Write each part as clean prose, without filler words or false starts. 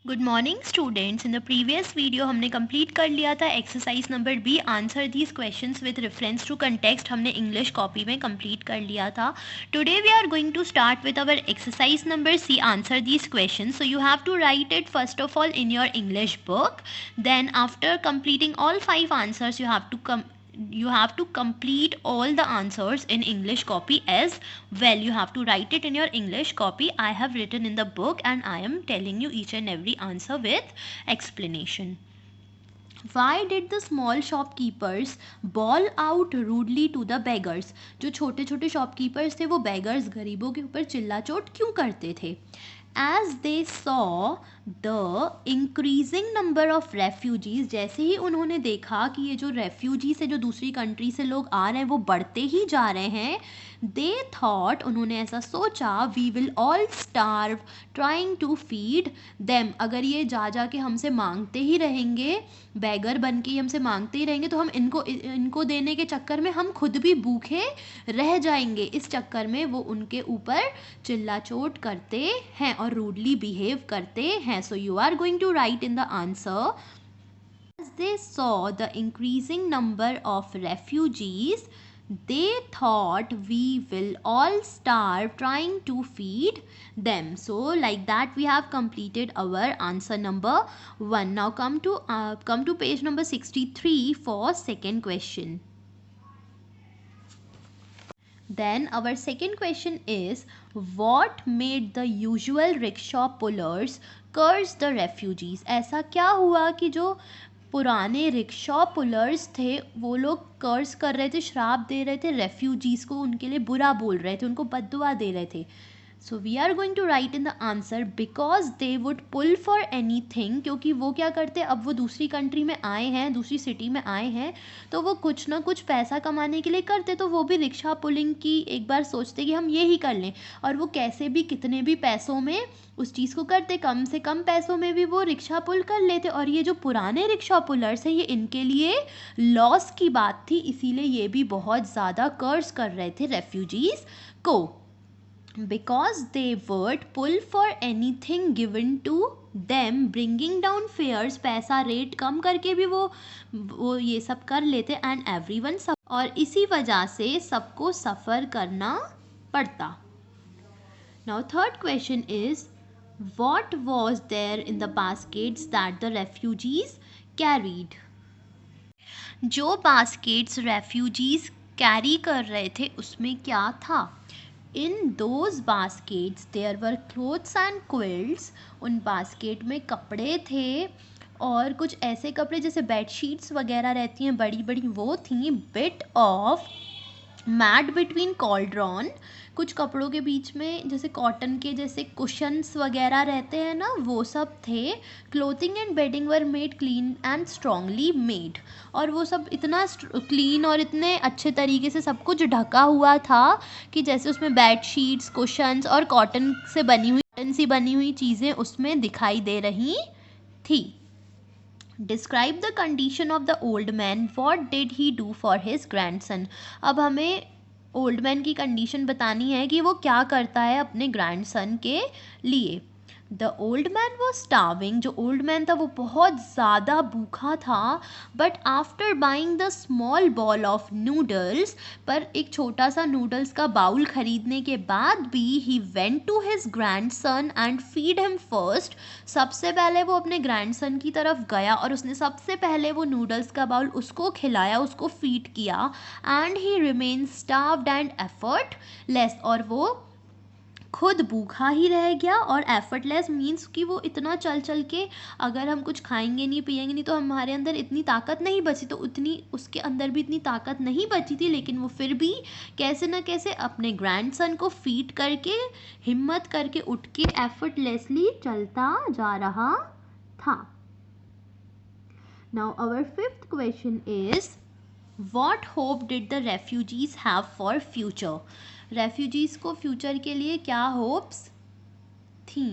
Good morning students. In the previous video हमने complete कर लिया था exercise number B, answer these questions with reference to context. हमने English copy में complete कर लिया था। Today we are going to start with our exercise number C, answer these questions. So you have to write it first of all in your English book, then after completing all 5 answers you have to complete all the answers in English copy as well. You have to write it in your English copy. I have written in the book and I am telling you each and every answer with explanation. Why did the small shopkeepers bawl out rudely to the beggars? जो छोटे छोटे shopkeepers थे वो beggars गरीबों के ऊपर चिल्ला चोट क्यों करते थे? As they saw the increasing number of refugees, जैसे ही उन्होंने देखा कि ये जो रेफ्यूजीज है, जो दूसरी कंट्री से लोग आ रहे हैं, वो बढ़ते ही जा रहे हैं, they thought, उन्होंने ऐसा सोचा, we will all starve trying to feed them. अगर ये जा जा के हमसे मांगते ही रहेंगे, बैगर बन के हमसे मांगते ही रहेंगे, तो हम इनको देने के चक्कर में हम खुद भी भूखे रह जाएंगे. इस चक्कर में वो उनके ऊपर चिल्ला चोट करते हैं और रूडली बिहेव करते हैं. So you are going to write in the answer, as they saw the increasing number of refugees, they thought we will all starve trying to feed them. So like that we have completed our answer number 1. Now come to page number 63 for second question. Then our second question is, what made the usual rickshaw pullers curse the refugees? ऐसा क्या हुआ कि जो पुराने rickshaw pullers थे वो लोग कर्स कर रहे थे, श्राप दे रहे थे रेफ्यूजीज को, उनके लिए बुरा बोल रहे थे, उनको बद्दुआ दे रहे थे. So we are going to write in the answer, because they would pull for anything. क्योंकि वो क्या करते, अब वो दूसरी कंट्री में आए हैं, दूसरी सिटी में आए हैं, तो वो कुछ ना कुछ पैसा कमाने के लिए करते, तो वो भी रिक्शा पुलिंग की एक बार सोचते कि हम ये ही कर लें, और वो कैसे भी कितने भी पैसों में उस चीज़ को करते, कम से कम पैसों में भी वो रिक्शा पुल कर लेते. और ये जो पुराने रिक्शा पुलर्स हैं, ये इनके लिए लॉस की बात थी, इसीलिए ये भी बहुत ज़्यादा कर्ज कर रहे थे रेफ्यूजीज़ को. Because they would pull for anything given to them, bringing down fares, पैसा रेट कम करके भी वो ये सब कर लेते, and everyone suffer, और इसी वजह से सबको सफ़र करना पड़ता. Now third question is, what was there in the baskets that the refugees carried? जो बास्केट्स रेफ्यूजीज कैरी कर रहे थे उसमें क्या था? In those baskets there were clothes and quilts. उन बास्केट में कपड़े थे और कुछ ऐसे कपड़े जैसे बेडशीट्स वगैरह रहती हैं बड़ी बड़ी, वो थी. Bit of mat between cauldron, कुछ कपड़ों के बीच में जैसे कॉटन के जैसे कुशन्स वगैरह रहते हैं ना, वो सब थे. Clothing and bedding were made clean and strongly made, और वो सब इतना क्लीन और इतने अच्छे तरीके से सब कुछ ढका हुआ था कि जैसे उसमें बेड शीट्स, कुशन्स और कॉटन सी बनी हुई चीज़ें उसमें दिखाई दे रही थी. Describe the condition of the old man, what did he do for his grandson. अब हमें ओल्ड मैन की कंडीशन बतानी है कि वो क्या करता है अपने ग्रैंडसन के लिए. The old man was starving, जो ओल्ड मैन था वो बहुत ज़्यादा भूखा था. But after buying the small ball of noodles, पर एक छोटा सा नूडल्स का बाउल खरीदने के बाद भी, he went to his grandson and feed him first. सबसे पहले वो अपने ग्रैंडसन की तरफ गया और उसने सबसे पहले वो नूडल्स का बाउल उसको खिलाया, उसको फीड किया. And he remain starved and effortless, और वो खुद भूखा ही रह गया. और एफर्टलेस मीन्स कि वो इतना चल चल के, अगर हम कुछ खाएंगे नहीं पिएंगे नहीं तो हमारे अंदर इतनी ताकत नहीं बची, तो उतनी उसके अंदर भी इतनी ताकत नहीं बची थी, लेकिन वो फिर भी कैसे न कैसे अपने ग्रैंडसन को फीड करके, हिम्मत करके उठ के एफर्टलेसली चलता जा रहा था. Now our fifth question is, What hope did the refugees have for future? Refugees को फ्यूचर के लिए क्या होप्स थी?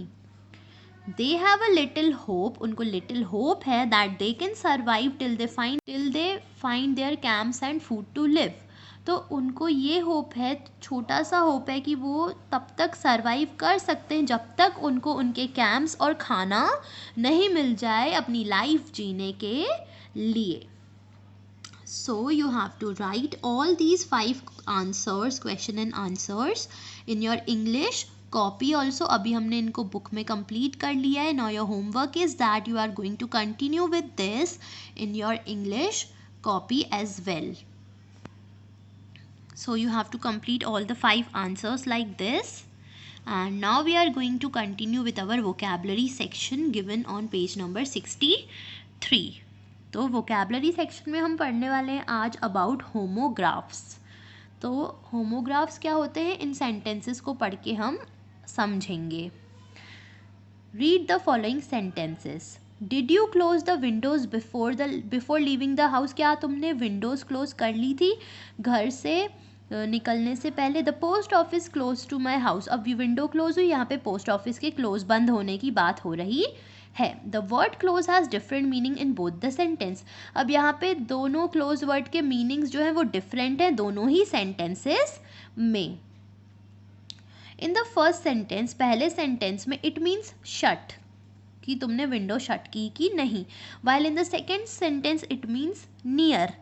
They have a little hope, उनको little hope है that they can survive till they find their camps and food to live. तो उनको ये होप है, छोटा सा होप है कि वो तब तक सरवाइव कर सकते हैं जब तक उनको उनके कैंप्स और खाना नहीं मिल जाए अपनी लाइफ जीने के लिए. So you have to write all these 5 answers, question and answers in your English copy also. अभी हमने इनको बुक में complete कर लिया है. Now your homework is that you are going to continue with this in your English copy as well. So you have to complete all the 5 answers like this. And now we are going to continue with our vocabulary section given on page number 63. तो vocabulary section में हम पढ़ने वाले हैं आज about homographs. तो homographs क्या होते हैं, इन सेंटेंसेस को पढ़ के हम समझेंगे. Read the following sentences. Did you close the Windows before leaving the house. क्या तुमने विंडोज़ क्लोज कर ली थी घर से निकलने से पहले. The post office close to my house. अब विंडो क्लोज हुई, यहाँ पे पोस्ट ऑफिस के क्लोज बंद होने की बात हो रही है. The word close has different meaning in both the sentence. अब यहाँ पे दोनों क्लोज वर्ड के मीनिंग्स जो है वो डिफरेंट हैं दोनों ही सेंटेंसेस में. इन द फर्स्ट सेंटेंस, पहले सेंटेंस में इट मीन्स शट, कि तुमने विंडो शट की कि नहीं. While in the second sentence it means near,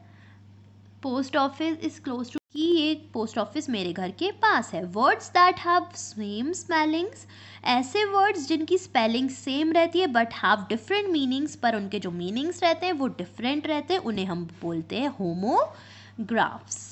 post office is close to, कि ये पोस्ट ऑफिस मेरे घर के पास है. Words that have same spellings, ऐसे वर्ड्स जिनकी स्पेलिंग सेम रहती है बट हैव डिफरेंट मीनिंग्स, पर उनके जो मीनिंग्स रहते हैं वो डिफरेंट रहते हैं, उन्हें हम बोलते हैं होमोग्राफ्स.